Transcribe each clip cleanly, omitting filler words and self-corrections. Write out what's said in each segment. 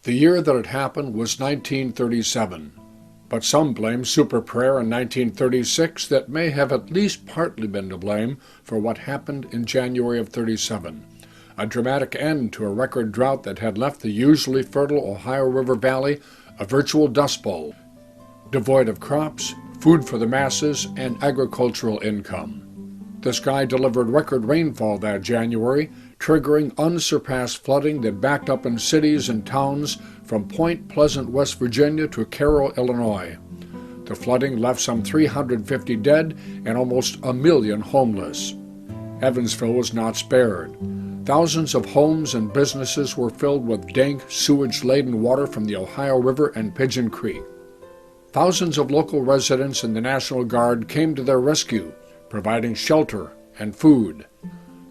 The year that it happened was 1937, but some blame Super Prayer in 1936 that may have at least partly been to blame for what happened in January of 37, a dramatic end to a record drought that had left the usually fertile Ohio River Valley a virtual dust bowl, devoid of crops, food for the masses, and agricultural income. The sky delivered record rainfall that January, triggering unsurpassed flooding that backed up in cities and towns from Point Pleasant, West Virginia to Cairo, Illinois. The flooding left some 350 dead and almost 1 million homeless. Evansville was not spared. Thousands of homes and businesses were filled with dank, sewage-laden water from the Ohio River and Pigeon Creek. Thousands of local residents and the National Guard came to their rescue, providing shelter and food.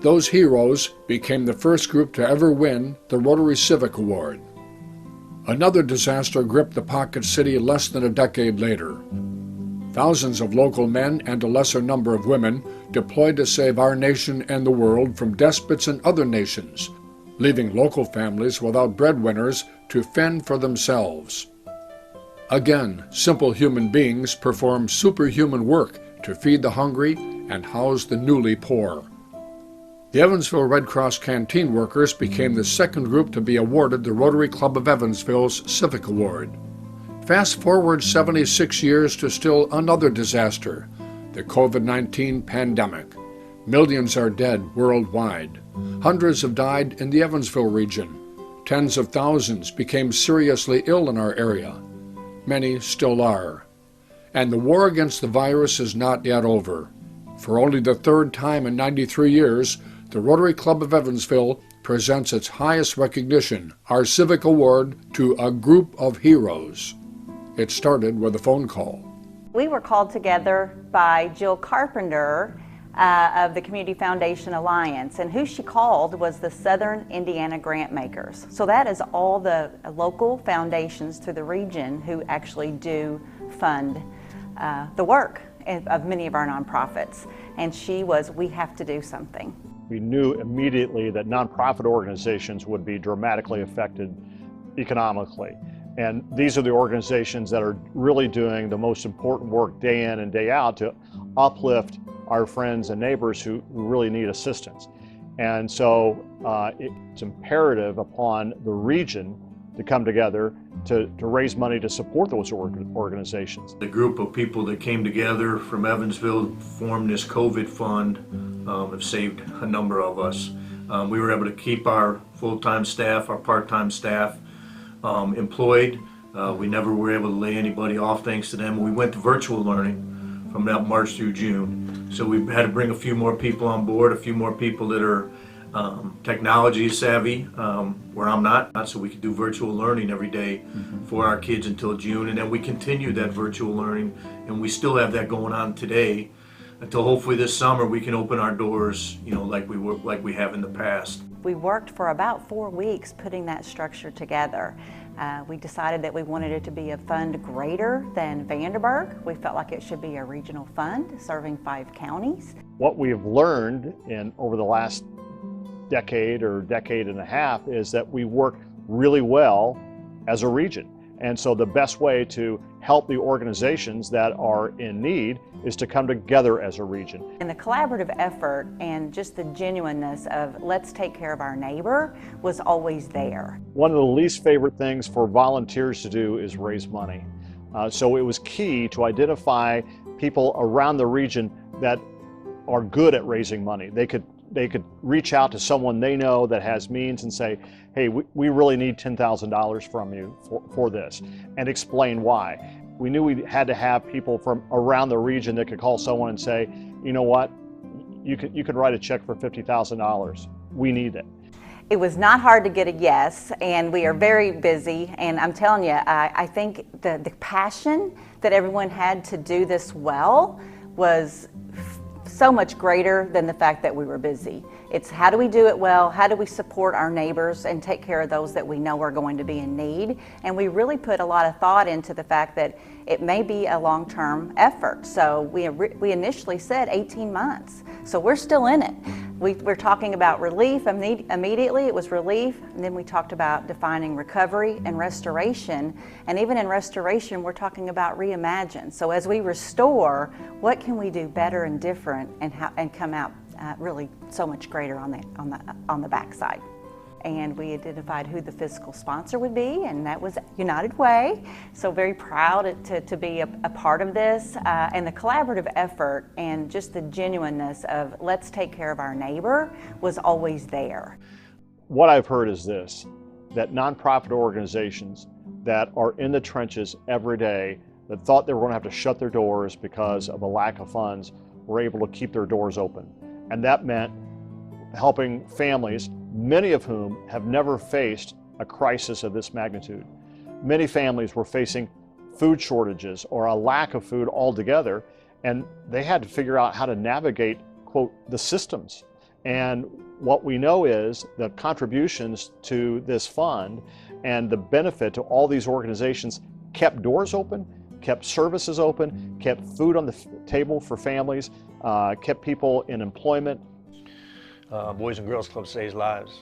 Those heroes became the first group to ever win the Rotary Civic Award. Another disaster gripped the pocket city less than a decade later. Thousands of local men and a lesser number of women deployed to save our nation and the world from despots in other nations, leaving local families without breadwinners to fend for themselves. Again, simple human beings performed superhuman work to feed the hungry and house the newly poor. The Evansville Red Cross Canteen workers became the second group to be awarded the Rotary Club of Evansville's Civic Award. Fast forward 76 years to still another disaster, the COVID-19 pandemic. Millions are dead worldwide. Hundreds have died in the Evansville region. Tens of thousands became seriously ill in our area. Many still are. And the war against the virus is not yet over. For only the third time in 93 years, the Rotary Club of Evansville presents its highest recognition, our Civic Award, to a group of heroes. It started with a phone call. We were called together by Jill Carpenter of the Community Foundation Alliance, and who she called was the Southern Indiana Grant Makers. So that is all the local foundations through the region who actually do fund the work of many of our nonprofits. And she was, we have to do something. We knew immediately that nonprofit organizations would be dramatically affected economically. And these are the organizations that are really doing the most important work day in and day out to uplift our friends and neighbors who really need assistance. And so it's imperative upon the region to come together to raise money to support those organizations. The group of people that came together from Evansville formed this COVID fund, have saved a number of us. We were able to keep our full-time staff, our part-time staff employed. We never were able to lay anybody off thanks to them. We went to virtual learning from about March through June. So we had to bring a few more people on board, a few more people that are technology savvy, where I'm not, so we could do virtual learning every day for our kids until June, and then we continued that virtual learning, and we still have that going on today until hopefully this summer we can open our doors, like we have in the past. We worked for about 4 weeks putting that structure together. We decided that we wanted it to be a fund greater than Vanderburgh. We felt like it should be a regional fund serving 5 counties. What we've learned over the last decade or decade and a half is that we work really well as a region. And so the best way to help the organizations that are in need is to come together as a region. And the collaborative effort and just the genuineness of let's take care of our neighbor was always there. One of the least favorite things for volunteers to do is raise money. So it was key to identify people around the region that are good at raising money. They could reach out to someone they know that has means and say, hey, we really need $10,000 from you for this, and explain why. We knew we had to have people from around the region that could call someone and say, you know what, you could write a check for $50,000. We need it. It was not hard to get a yes, and we are very busy, and I'm telling you, I think the passion that everyone had to do this well was so much greater than the fact that we were busy. It's how do we do it well, how do we support our neighbors and take care of those that we know are going to be in need, and we really put a lot of thought into the fact that it may be a long-term effort. So we initially said 18 months, so we're still in it. We're talking about relief. Immediately it was relief, and then we talked about defining recovery and restoration. And even in restoration, we're talking about reimagine. So as we restore, what can we do better and different, and come out really so much greater on the backside. And we identified who the fiscal sponsor would be, and that was United Way. So very proud to be a part of this, and the collaborative effort and just the genuineness of let's take care of our neighbor was always there. What I've heard is this, that nonprofit organizations that are in the trenches every day that thought they were going to have to shut their doors because of a lack of funds were able to keep their doors open. And that meant helping families, many of whom have never faced a crisis of this magnitude. Many families were facing food shortages or a lack of food altogether, and they had to figure out how to navigate, quote, the systems. And what we know is the contributions to this fund and the benefit to all these organizations kept doors open, kept services open, kept food on the table for families, kept people in employment. Boys and Girls Club saves lives.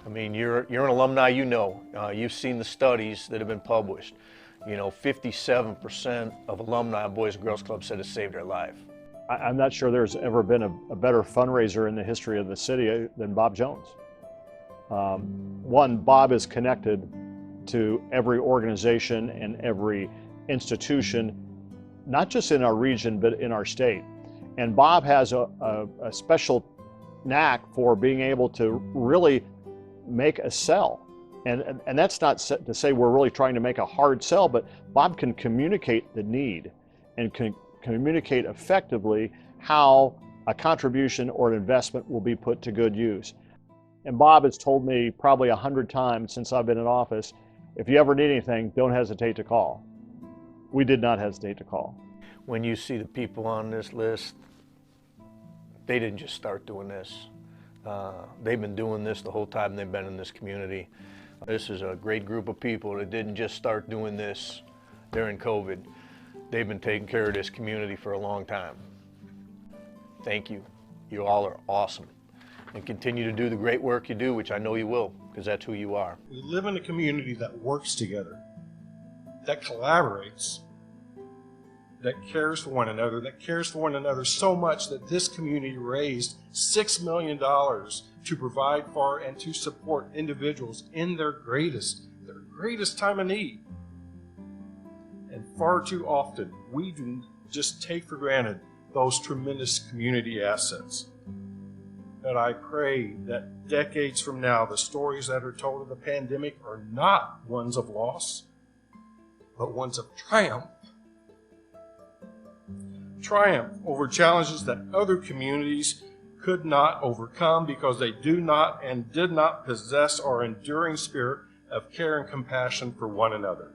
I mean, you're an alumni, you've seen the studies that have been published. 57% of alumni of Boys and Girls Club said it saved their life. I'm not sure there's ever been a better fundraiser in the history of the city than Bob Jones. One, Bob is connected to every organization and every institution, not just in our region, but in our state. And Bob has a special knack for being able to really make a sell. And that's not to say we're really trying to make a hard sell, but Bob can communicate the need and can communicate effectively how a contribution or an investment will be put to good use. And Bob has told me probably 100 times since I've been in office, if you ever need anything, don't hesitate to call. We did not hesitate to call. When you see the people on this list, they didn't just start doing this. They've been doing this the whole time they've been in this community. This is a great group of people that didn't just start doing this during COVID. They've been taking care of this community for a long time. Thank you. You all are awesome. And continue to do the great work you do, which I know you will, because that's who you are. We live in a community that works together, that collaborates, that cares for one another so much that this community raised $6 million to provide for and to support individuals in their greatest time of need. And far too often, we do just take for granted those tremendous community assets. But I pray that decades from now, the stories that are told of the pandemic are not ones of loss, but ones of triumph. Triumph over challenges that other communities could not overcome because they do not and did not possess our enduring spirit of care and compassion for one another.